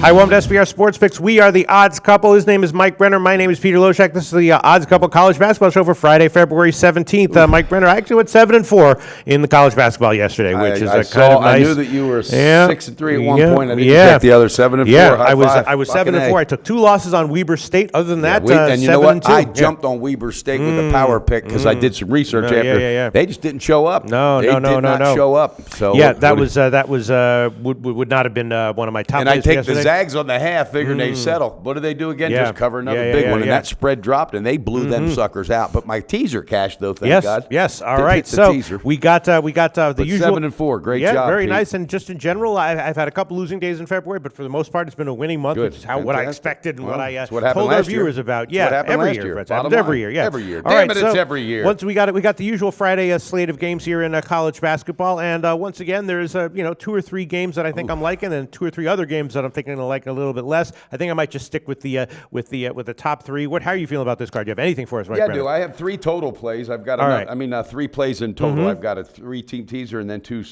Hi, welcome to SBR Sports Picks. We are the odds couple. His name is Mike Brenner. My name is Peter Loshak. This is the odds couple college basketball show for Friday, February 17th. Mike Brenner, I actually went 7-4 in the college basketball yesterday, which is kind of nice. I knew that you were 6-3 at one point. I didn't check the other 7-4. Yeah, I was 7-4. I took 2 losses on Weber State. Other than that, and you know what? 7-2. I jumped on Weber State with a power pick because I did some research after. They just didn't show up. No. They did not show up. So yeah, that would not have been one of my top. And I take yesterday. the Zags on the half, figuring they settle. What do they do again? Just cover another big one, and that spread dropped, and they blew them suckers out. But my teaser cashed though. Thank God. Yes. All right. So we got the usual 7-4. Great job. Yeah, very Pete. Nice. And just in general, I've had a couple losing days in February, but for the most part, it's been a winning month, which is what I expected and what I told our viewers about. Yeah, every year. It happens every year. Yeah, every year. Damn it, it's every year. Once we got the usual Friday slate of games here in college basketball, and once again, there's 2 or 3 games that I think I'm liking, and 2 or 3 other games that I'm thinking I'm liking a little bit less. I think I might just stick with the top 3. How are you feeling about this card? Do you have anything for us, Mike? Yeah, I do. I have 3 total plays. I've got 3 plays in total. I've got a 3-team teaser and then 2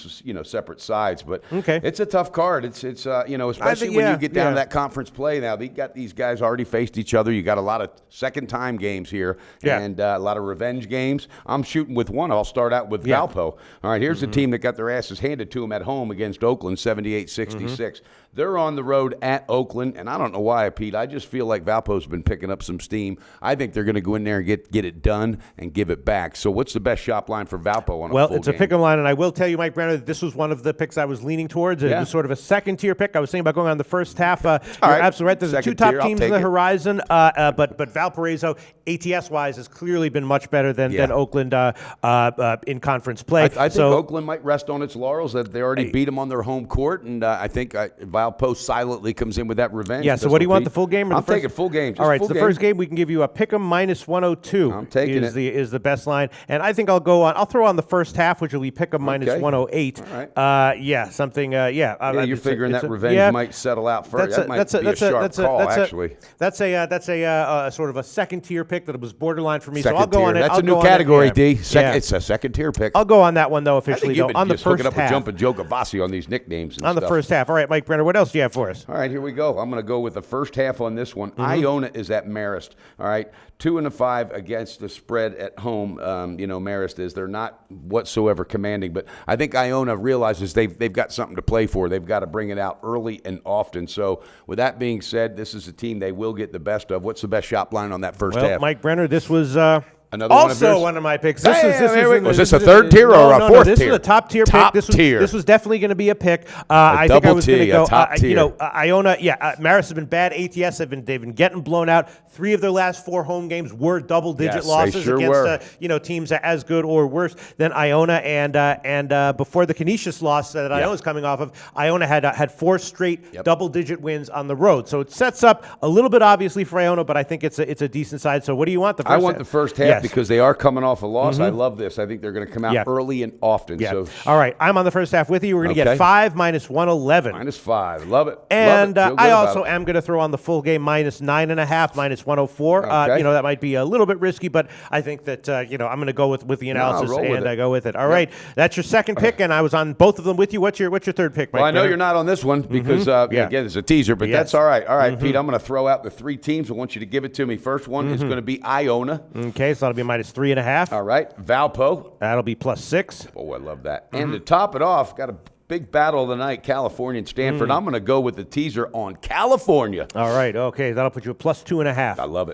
separate sides. But it's a tough card. It's especially when you get down to that conference play now. They got these guys already faced each other. You got a lot of second-time games here and a lot of revenge games. I'm shooting with one. I'll start out with Valpo. All right, here's the team that got their asses handed to them at home against Oakland, 78-66. They're on the road at Oakland, and I don't know why, Pete. I just feel like Valpo's been picking up some steam. I think they're going to go in there and get it done and give it back. So what's the best shop line for Valpo on a full game? Well, it's a pick-em line, and I will tell you, Mike Brenner, that this was one of the picks I was leaning towards. It was sort of a second-tier pick. I was thinking about going on the first half. You're absolutely right. There's the 2 top teams on the horizon, but Valparaiso, ATS-wise, has clearly been much better than Oakland in conference play. I think Oakland might rest on its laurels that they already beat them on their home court, and I think Valpo silently comes in with that revenge. Yeah, so what do you want, the full game? Or I'm taking full game. All right, so the first game, we can give you a pick 'em minus 102. I'm taking is the best line. And I think I'll throw on the first half, which will be pick 'em minus 108. All right. You're figuring that revenge might settle out first. That might be a sharp call, actually. That's a sort of a second-tier pick that was borderline for me. So I'll go on it. That's a new category, D. It's a second-tier pick. I'll go on that one, though, officially, on the first half. Hooking up a jump and Joe Gavassi on these nicknames and on the first half. All right, Mike Brenner, what else do you have for us? All right, here we go. I'm going to go with the first half on this one. Iona is at Marist. All right, 2-5 against the spread at home. Marist is. They're not whatsoever commanding, but I think Iona realizes they've got something to play for. They've got to bring it out early and often. So with that being said, this is a team they will get the best of. What's the best shop line on that first half? Mike Brenner, this was another one of my picks. Was this a third tier or a fourth tier? This was a top tier pick. This was definitely going to be a pick. I think I was going to go. Iona. Marist has been bad. ATS they've been getting blown out. 3 of their last 4 home games were double-digit losses against teams as good or worse than Iona. And before the Canisius loss that Iona's coming off of, Iona had 4 straight double-digit wins on the road. So it sets up a little bit obviously for Iona, but I think it's a decent side. So what do you want? I want the first half because they are coming off a loss. I love this. I think they're going to come out early and often. Yeah. So all right, I'm on the first half with you. We're going to get 5 minus 111. Minus 5. Love it. And I also am going to throw on the full game minus 9.5, minus 104. That might be a little bit risky, but I think that I'm going to go with the analysis I go with it. All right, that's your second pick, and I was on both of them with you. What's your third pick, Mike? Well, I know you're not on this one because again, it's a teaser, but that's all right. All right, Pete, I'm going to throw out the 3 teams. I want you to give it to me. First one is going to be Iona. Okay, so that'll be minus 3.5. All right, Valpo. That'll be plus 6. Oh, I love that. And to top it off, got a big battle of the night, California and Stanford. I'm going to go with the teaser on California. All right, okay. That'll put you at plus 2.5. I love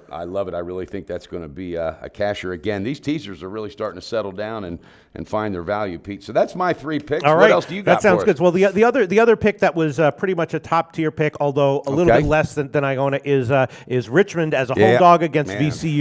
it. I really think that's going to be a casher again. These teasers are really starting to settle down and find their value, Pete. So that's my 3 picks. All right. What else do you got? That sounds good. Well, the other pick that was pretty much a top tier pick, although a little bit less than Iona, is Richmond as a home dog against VCU.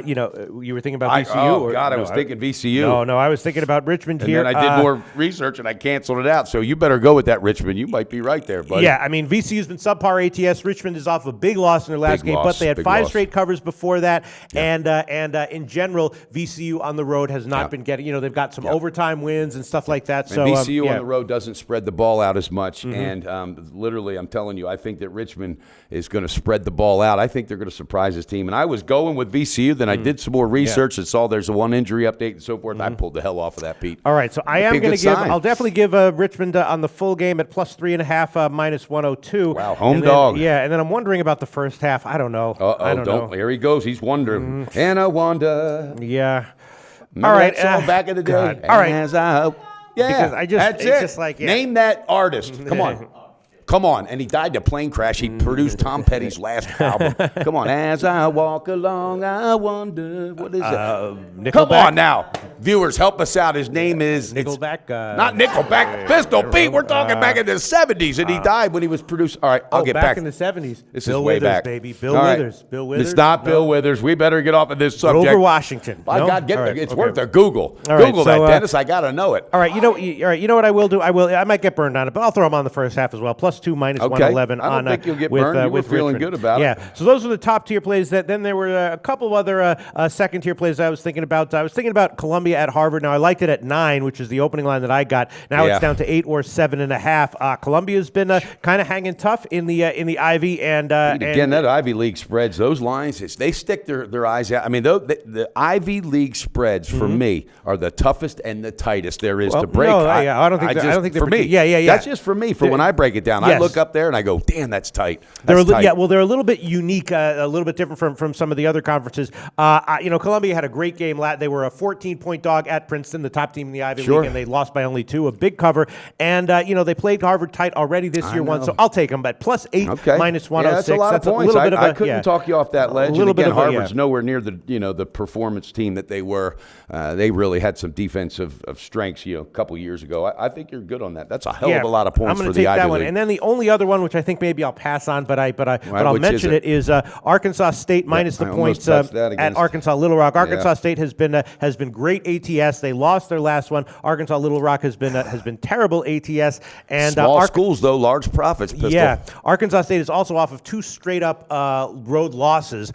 You were thinking about VCU? I was thinking VCU. No, I was thinking about Richmond here. And then I did more research and I canceled it out. So you better go with that, Richmond. You might be right there, buddy. Yeah, I mean, VCU's been subpar ATS. Richmond is off a big loss in their last game, but they had 5 straight covers before that. Yeah. And in general, VCU on the road has not been getting, they've got some overtime wins and stuff like that. So VCU on the road doesn't spread the ball out as much. And literally, I'm telling you, I think that Richmond is going to spread the ball out. I think they're going to surprise this team. And I was going with VCU. Then I did some more research and saw there's a 1 injury update and so forth. I pulled the hell off of that, Pete. All right, so I'll definitely give Richmond on the full game at plus 3.5, minus 102. Wow, home dog. Yeah, and then I'm wondering about the first half. I don't know. I don't know. Here he goes. He's wondering. And I wonder. Yeah. Remember all right. That song back in the day. God. All right. Yeah. Because that's it's it. just like, yeah. Name that artist. Come on. Come on. And he died in a plane crash. He produced Tom Petty's last album. Come on. As I walk along, I wonder. What is it? Nickelback? Come on now. Viewers, help us out. His name is... Nickelback? Not Nickelback. Pistol Pete. We're talking back in the 70s, and he died when he was produced. All right, I'll get back. Back in the 70s. This Bill is way Withers, back. Baby. Bill Withers. Bill Withers. It's not Bill Withers. We better get off of this subject. Grover Washington. By God, it's worth a Google. All right, Google that, Dennis. I got to know it. All right, you know what I will do? I might get burned on it, but I'll throw him on the first half as well. Plus 2, minus 111. I don't think you'll get burned. You were feeling good about it. Yeah. So those were the top tier plays. Then there were a couple of other second tier plays I was thinking about. I was thinking about Columbia at Harvard. Now I liked it at 9, which is the opening line that I got. Now it's down to 8 or 7.5. Columbia's been kind of hanging tough in the Ivy and again that Ivy League spreads. Those lines, they stick their eyes out. I mean, the Ivy League spreads for me are the toughest and the tightest there is to break. No, I don't think for me. Yeah. That's just for me. For when I break it down, I look up there and I go, damn, that's tight. They're a little bit unique, a little bit different from some of the other conferences. Columbia had a great game. They were a 14-point dog at Princeton, the top team in the Ivy League, and they lost by only 2, a big cover. And they played Harvard tight already this year once, so I'll take them. But plus 8, minus 106. Yeah, that's a lot of points. I couldn't talk you off that ledge. And again, Harvard's nowhere near the performance team that they were. They really had some defensive strengths, a couple years ago. I think you're good on that. That's a hell of a lot of points for the Ivy League. I'm going to take that one. And then the only other one, which I think maybe I'll pass on, but I'll mention it is Arkansas State minus the points at Arkansas Little Rock. Arkansas State has been great ATS. They lost their last one. Arkansas Little Rock has been terrible ATS. And small schools though, large profits. Pistol. Yeah, Arkansas State is also off of 2 straight up road losses.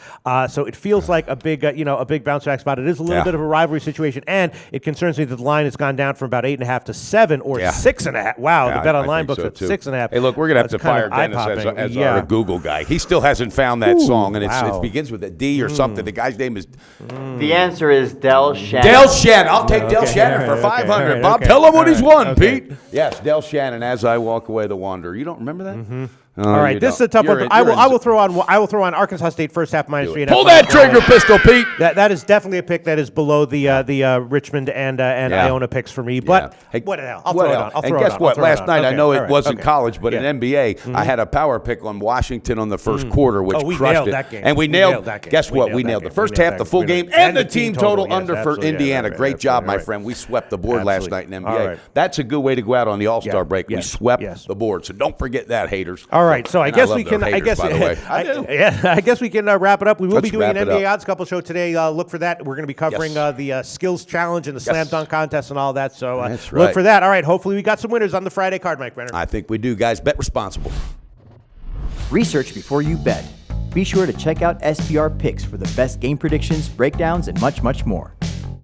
So it feels like a big bounce back spot. It is a little bit of a rivalry situation, and it concerns me that the line has gone down from about 8.5 to 7 or 6.5. Wow, the bet online books at 6.5. Hey, look, we're gonna have to fire Dennis as our Google guy. He still hasn't found that song, and it begins with a D or something. The guy's name is. The answer is Del Shannon. Del Shannon. I'll take Del Shannon for 500. Right, Bob, tell him what he's won, Pete. Yes, Del Shannon. As I walk away, the Wanderer. You don't remember that? Mm-hmm. All right, this is a tough one. I will throw on Arkansas State first half minus 3.5. Pull that trigger, Pistol Pete. That is definitely a pick that is below the Richmond and Iona picks for me. But what the hell? I'll throw it on. And guess what? Last night, I know it wasn't college, but in NBA, I had a power pick on Washington on the first quarter, which crushed it. That game. And we nailed that game. Guess what? We nailed the first half, the full game, and the team total under for Indiana. Great job, my friend. We swept the board last night in NBA. That's a good way to go out on the All-Star break. We swept the board. So don't forget that, haters. All right, so I guess we can. I guess we can wrap it up. We will be doing an NBA odds couple show today. Look for that. We're going to be covering the skills challenge and the slam dunk contest and all that. So look for that. All right. Hopefully we got some winners on the Friday card, Mike Brenner. I think we do, guys. Bet responsible. Research before you bet. Be sure to check out SPR Picks for the best game predictions, breakdowns, and much, much more.